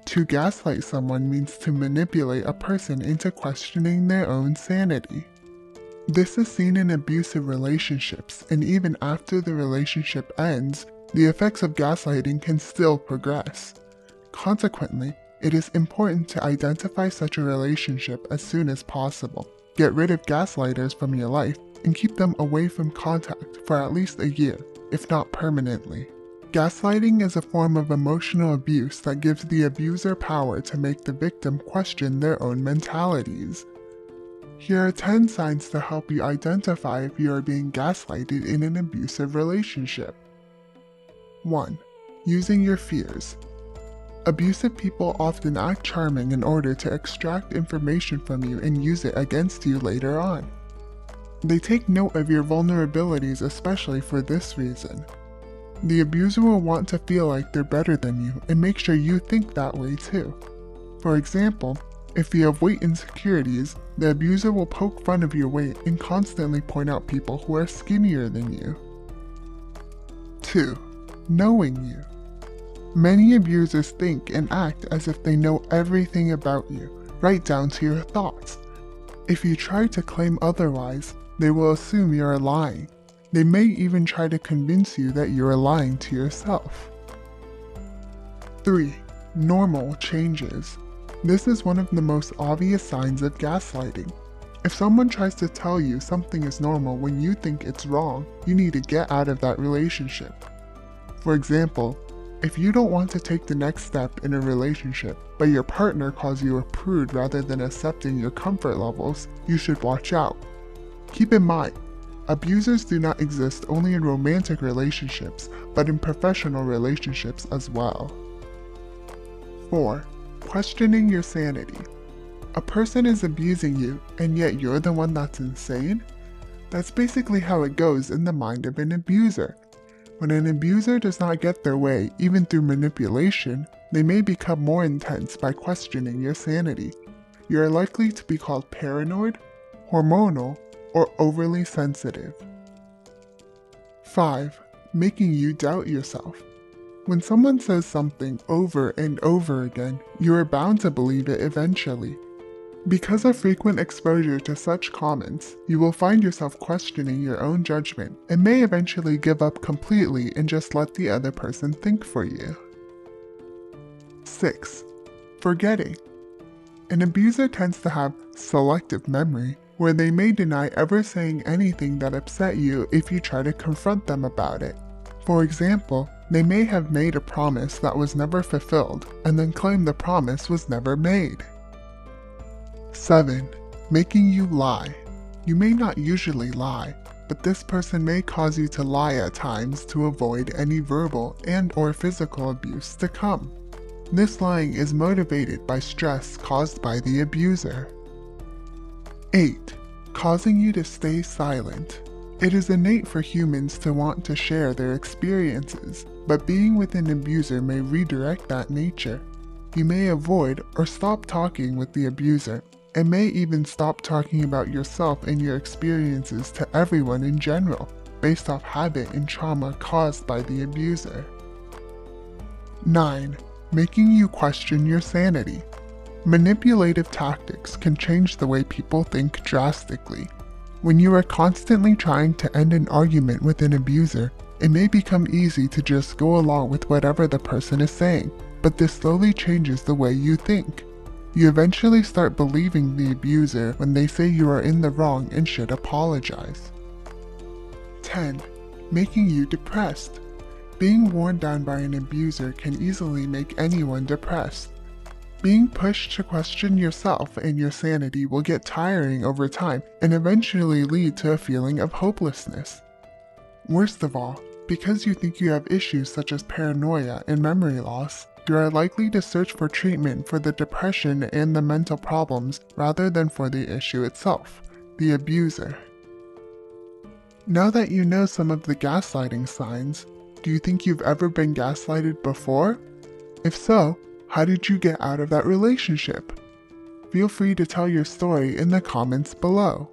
To gaslight someone means to manipulate a person into questioning their own sanity. This is seen in abusive relationships, and even after the relationship ends, the effects of gaslighting can still progress. Consequently, it is important to identify such a relationship as soon as possible. Get rid of gaslighters from your life and keep them away from contact for at least a year, if not permanently. Gaslighting is a form of emotional abuse that gives the abuser power to make the victim question their own mentalities. Here are 10 signs to help you identify if you are being gaslighted in an abusive relationship. 1. Using your fears. Abusive people often act charming in order to extract information from you and use it against you later on. They take note of your vulnerabilities, especially for this reason. The abuser will want to feel like they're better than you and make sure you think that way too. For example, if you have weight insecurities, the abuser will poke fun of your weight and constantly point out people who are skinnier than you. 2. Knowing you. Many abusers think and act as if they know everything about you, right down to your thoughts. If you try to claim otherwise, they will assume you are lying. They may even try to convince you that you are lying to yourself. 3. Normal changes. This is one of the most obvious signs of gaslighting. If someone tries to tell you something is normal when you think it's wrong, you need to get out of that relationship. For example, if you don't want to take the next step in a relationship, but your partner calls you a prude rather than accepting your comfort levels, you should watch out. Keep in mind, abusers do not exist only in romantic relationships, but in professional relationships as well. 4. Questioning your sanity. A person is abusing you, and yet you're the one that's insane? That's basically how it goes in the mind of an abuser. When an abuser does not get their way, even through manipulation, they may become more intense by questioning your sanity. You are likely to be called paranoid, hormonal, or overly sensitive. 5. Making you doubt yourself. When someone says something over and over again, you are bound to believe it eventually. Because of frequent exposure to such comments, you will find yourself questioning your own judgment and may eventually give up completely and just let the other person think for you. 6. Forgetting. An abuser tends to have selective memory, where they may deny ever saying anything that upset you if you try to confront them about it. For example, they may have made a promise that was never fulfilled and then claim the promise was never made. 7. Making you lie. You may not usually lie, but this person may cause you to lie at times to avoid any verbal and/or physical abuse to come. This lying is motivated by stress caused by the abuser. 8. Causing you to stay silent. It is innate for humans to want to share their experiences, but being with an abuser may redirect that nature. You may avoid or stop talking with the abuser, and may even stop talking about yourself and your experiences to everyone in general, based off habit and trauma caused by the abuser. 9. Making you question your sanity. Manipulative tactics can change the way people think drastically. When you are constantly trying to end an argument with an abuser, it may become easy to just go along with whatever the person is saying, but this slowly changes the way you think. You eventually start believing the abuser when they say you are in the wrong and should apologize. 10. Making you depressed. Being worn down by an abuser can easily make anyone depressed. Being pushed to question yourself and your sanity will get tiring over time and eventually lead to a feeling of hopelessness. Worst of all, because you think you have issues such as paranoia and memory loss, you are likely to search for treatment for the depression and the mental problems rather than for the issue itself, the abuser. Now that you know some of the gaslighting signs, do you think you've ever been gaslighted before? If so, how did you get out of that relationship? Feel free to tell your story in the comments below.